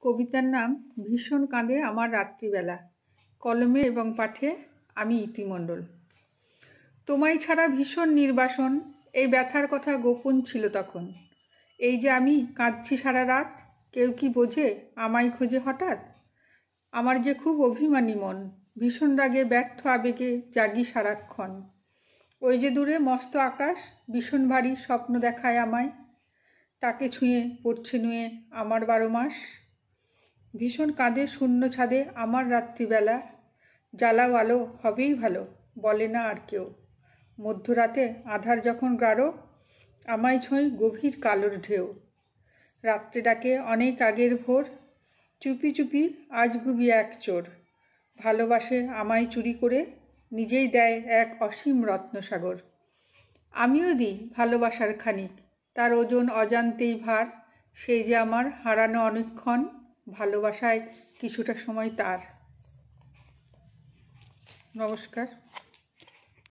কবিতার নাম ভীষণ কাঁদে আমার রাত্রিবেলা। কলমে এবং পাঠে আমি ইতি মণ্ডল। তোমায় ছাড়া ভীষণ নির্বাসন, এই ব্যথার কথা গোপন ছিল তখন। এই যে আমি কাঁদছি সারা রাত, কেউ কি বোঝে আমায় খোঁজে হঠাৎ? আমার যে খুব অভিমানী মন, ভীষণ রাগে ব্যর্থ আবেগে জাগি সারাক্ষণ। ওই যে দূরে মস্ত আকাশ, ভীষণ ভারী স্বপ্ন দেখায় আমায়। তাকে ছুঁয়ে পড়ছে নুয়ে আমার 12 মাস। ভীষণ কাঁদে শূন্য ছাদে আমার রাত্রিবেলা। জ্বালাও আলো হবেই ভালো, বলে না আর কেউ। মধ্যরাতে আধার যখন গাঢ়, আমায় ছোঁয় গভীর কালোর ঢেউ। রাত্রে ডাকে অনেক আগের ভোর, চুপি চুপি আজ ঘুবি এক চোর। ভালোবাসে আমায় চুরি করে, নিজেই দেয় এক অসীম রত্নসাগর। আমিও দিই ভালোবাসার খানিক, তার ওজন অজান্তেই ভার। সেই যে আমার হারানো অনেকক্ষণ, ভালোবাসায় কিছুটা সময় তার। নমস্কার।